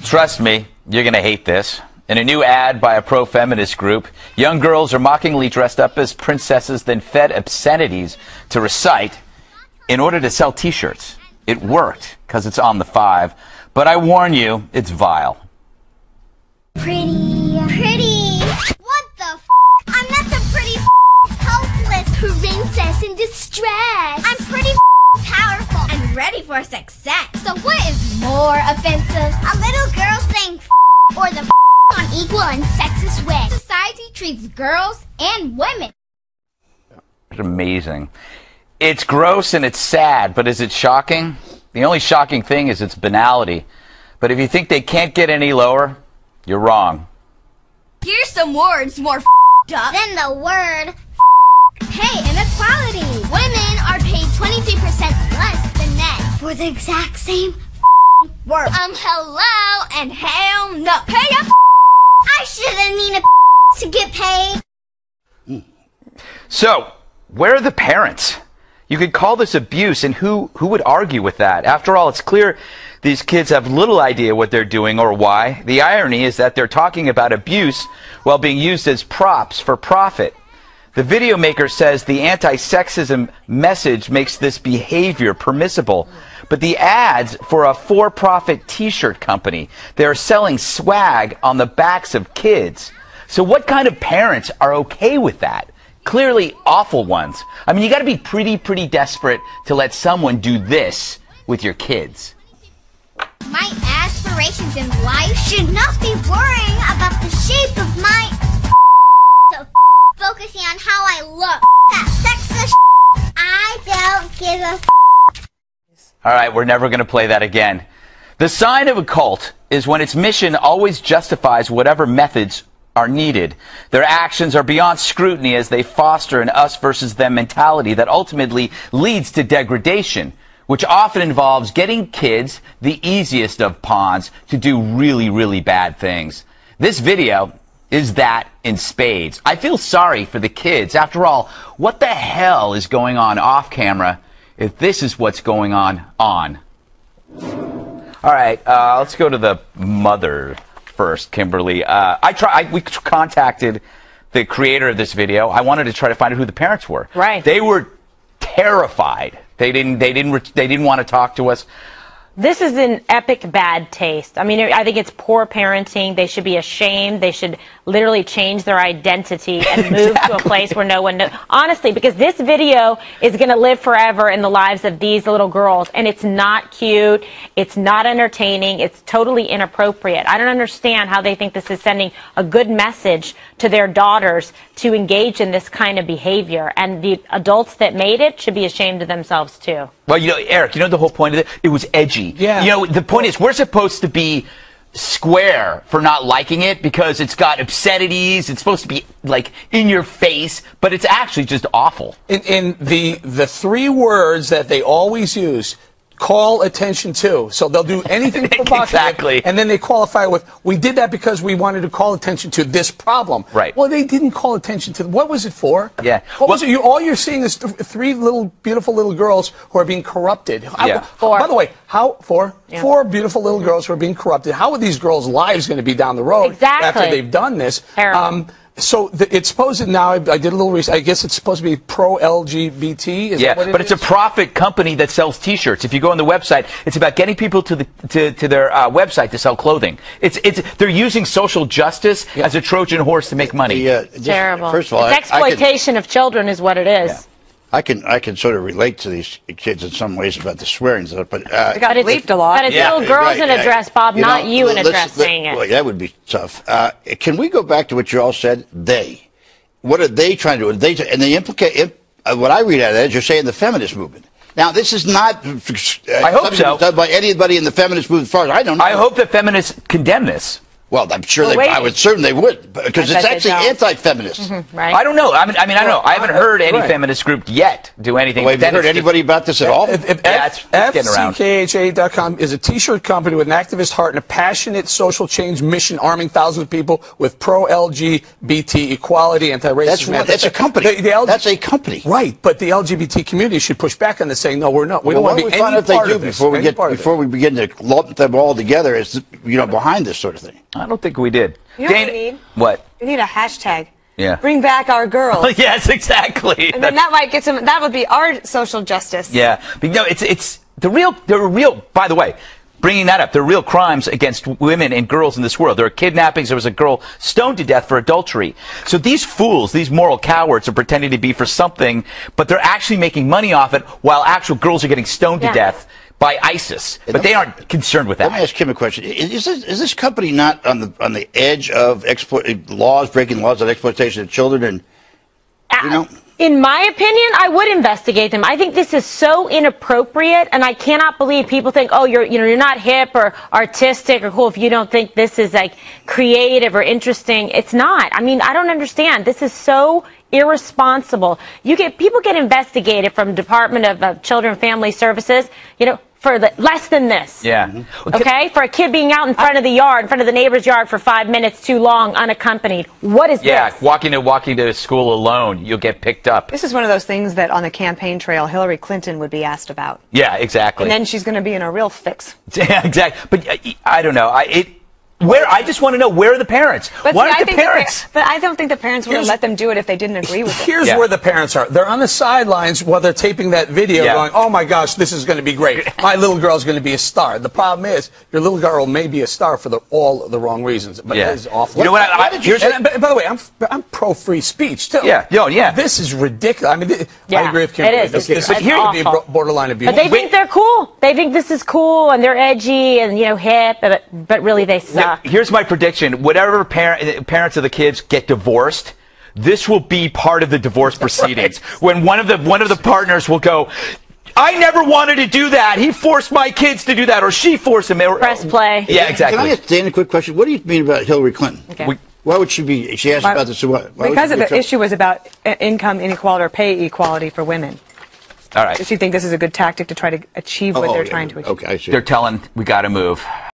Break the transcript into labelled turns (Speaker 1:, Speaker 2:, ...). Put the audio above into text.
Speaker 1: Trust me, you're going to hate this. In a new ad by a pro-feminist group, young girls are mockingly dressed up as princesses, then fed obscenities to recite in order to sell T-shirts. It worked, because it's on the 5. But I warn you, it's vile.
Speaker 2: Pretty. What the f***? I'm not the pretty helpless princess in distress. I'm pretty powerful and ready for success. So what is more offensive? A little girl saying f*** or the f*** on equal and sexist way? Society treats girls and women.
Speaker 1: It's amazing. It's gross and it's sad, but is it shocking? The only shocking thing is its banality. But if you think they can't get any lower, you're wrong.
Speaker 2: Here's some words more up than the word pay inequality. Women are paid 22% less than men for the exact same work. Hello and hell no. Pay up. I shouldn't need a to get paid.
Speaker 1: So, where are the parents? You could call this abuse, and who would argue with that? After all, it's clear these kids have little idea what they're doing or why. The irony is that they're talking about abuse while being used as props for profit. The video maker says the anti-sexism message makes this behavior permissible. But the ads for a for-profit T-shirt company, they're selling swag on the backs of kids. So what kind of parents are okay with that? Clearly awful ones. I mean, you got to be pretty desperate to let someone do this with your kids.
Speaker 2: My aspirations in life should not be worrying about the shape of my so focusing on how I look. That sexist I don't give a
Speaker 1: All right, we're never going to play that again. The sign of a cult is when its mission always justifies whatever methods are needed. Their actions are beyond scrutiny as they foster an us versus them mentality that ultimately leads to degradation, which often involves getting kids, the easiest of pawns, to do really bad things. This video is that in spades. I feel sorry for the kids. After all, what the hell is going on off camera if this is what's going on? All right, let's go to the mother first, Kimberly. We contacted the creator of this video. I wanted to try to find out who the parents were.
Speaker 3: Right.
Speaker 1: They were terrified. They didn't want to talk to us.
Speaker 3: This is an epic bad taste. I mean, I think it's poor parenting. They should be ashamed. They should literally change their identity and move to a place where no one knows. Honestly, because this video is going to live forever in the lives of these little girls, and it's not cute. It's not entertaining. It's totally inappropriate. I don't understand how they think this is sending a good message to their daughters to engage in this kind of behavior. And the adults that made it should be ashamed of themselves, too.
Speaker 1: Well, you know, Eric, you know the whole point of it? It was edgy.
Speaker 4: Yeah.
Speaker 1: You know, the point is we're supposed to be square for not liking it because it's got obscenities. It's supposed to be, like, in your face, but it's actually just awful.
Speaker 4: In the 3 words that they always use, call attention to. So they'll do anything provocative.
Speaker 1: Exactly.
Speaker 4: And then they qualify it with, we did that because we wanted to call attention to this problem.
Speaker 1: Right.
Speaker 4: Well, they didn't call attention to, what was it for?
Speaker 1: Yeah.
Speaker 4: What was it? All you're seeing is 3 beautiful little girls who are being corrupted.
Speaker 1: Yeah.
Speaker 3: 4.
Speaker 4: By the way, four?
Speaker 3: Yeah.
Speaker 4: 4 beautiful little girls who are being corrupted. How are these girls' lives going to be down the road
Speaker 3: Exactly.
Speaker 4: after they've done this?
Speaker 3: Terrible.
Speaker 4: So it's supposed now. I did a little research. I guess it's supposed to be pro-LGBT. Is that what
Speaker 1: but it's a profit company that sells T-shirts. If you go on the website, it's about getting people to their website to sell clothing. They're using social justice as a Trojan horse to make money.
Speaker 3: Terrible.
Speaker 5: First of all,
Speaker 3: it's exploitation of children is what it is.
Speaker 5: Yeah. I can sort of relate to these kids in some ways about the swearing stuff, but
Speaker 6: they got bleeped a lot.
Speaker 3: But it's little girls in a dress, Bob, not you in a dress saying it.
Speaker 5: Well, that would be tough. Can we go back to what you all said? They. What are they trying to do? And they implicate. What I read out of that is you're saying the feminist movement. Now, this is not.
Speaker 1: I hope so.
Speaker 5: Done by anybody in the feminist movement, as far as I don't know.
Speaker 1: I hope that feminists condemn this.
Speaker 5: Well, I'm sure
Speaker 3: We're
Speaker 5: I would assume they would, because it's actually anti-feminist.
Speaker 3: Right?
Speaker 1: I don't know. I mean, I don't know. I haven't heard any feminist group yet do anything.
Speaker 5: Well, have you heard anybody about this at all?
Speaker 1: Yeah, it's getting around.
Speaker 4: FCKHA.com is a T-shirt company with an activist heart and a passionate social change mission, arming thousands of people with pro-LGBT equality, anti-racism.
Speaker 5: That's a company. That's a company.
Speaker 4: Right, but the LGBT community should push back on this, saying, no, we're not. We don't want to be any part of this.
Speaker 5: Before we begin to lump them all together, is behind this sort of thing.
Speaker 1: I don't think we did.
Speaker 6: You know what we need?
Speaker 1: What?
Speaker 6: We need a hashtag.
Speaker 1: Yeah.
Speaker 6: Bring back our girls.
Speaker 1: Yes, exactly.
Speaker 6: And then that might get some. That would be our social justice.
Speaker 1: Yeah, but it's the real. By the way, bringing that up, there are real crimes against women and girls in this world. There are kidnappings. There was a girl stoned to death for adultery. So these fools, these moral cowards, are pretending to be for something, but they're actually making money off it, while actual girls are getting stoned to death by ISIS, but they aren't concerned with that.
Speaker 5: Let me ask Kim a question: Is this company not on the edge of breaking laws on exploitation of children? And
Speaker 3: in my opinion, I would investigate them. I think this is so inappropriate, and I cannot believe people think, oh, you're not hip or artistic or cool if you don't think this is like creative or interesting. It's not. I mean, I don't understand. This is so irresponsible. People get investigated from Department of Children and Family Services, for less than this.
Speaker 1: Yeah.
Speaker 3: Okay? For a kid being out in front of the neighbor's yard for 5 minutes too long, unaccompanied. What is this?
Speaker 1: Yeah, walking to school alone, you'll get picked up.
Speaker 6: This is one of those things that on the campaign trail, Hillary Clinton would be asked about.
Speaker 1: Yeah, exactly.
Speaker 6: And then she's going to be in a real fix.
Speaker 1: Yeah, exactly. But I don't know. I just want to know, where are the parents?
Speaker 6: But
Speaker 1: Why aren't the parents?
Speaker 6: But I don't think the parents would have let them do it if they didn't agree with it.
Speaker 4: Here's where the parents are. They're on the sidelines while they're taping that video going, oh my gosh, this is going to be great. My little girl's going to be a star. The problem is, your little girl may be a star for all the wrong reasons. But it is awful.
Speaker 1: You know what?
Speaker 4: By the way, I'm pro-free speech, too.
Speaker 1: Yeah. Yeah.
Speaker 4: This is ridiculous. I mean, I agree with Kim.
Speaker 3: It is.
Speaker 4: This is going to be borderline abuse.
Speaker 3: But they think they're cool. They think this is cool, and they're edgy and, hip, but really they suck.
Speaker 1: Here's my prediction. Whatever parents of the kids get divorced, this will be part of the divorce proceedings. When one of the partners will go, I never wanted to do that. He forced my kids to do that, or she forced him.
Speaker 3: Press play.
Speaker 1: Yeah, exactly.
Speaker 5: Can I ask Dan a quick question? What do you mean about Hillary Clinton?
Speaker 3: Okay.
Speaker 5: Why would she be? She asked about this.
Speaker 6: Because the issue was about income inequality or pay equality for women.
Speaker 1: All right.
Speaker 6: Does she think this is a good tactic to try to achieve what they're trying to achieve?
Speaker 5: Okay, I see.
Speaker 1: They're telling we got to move.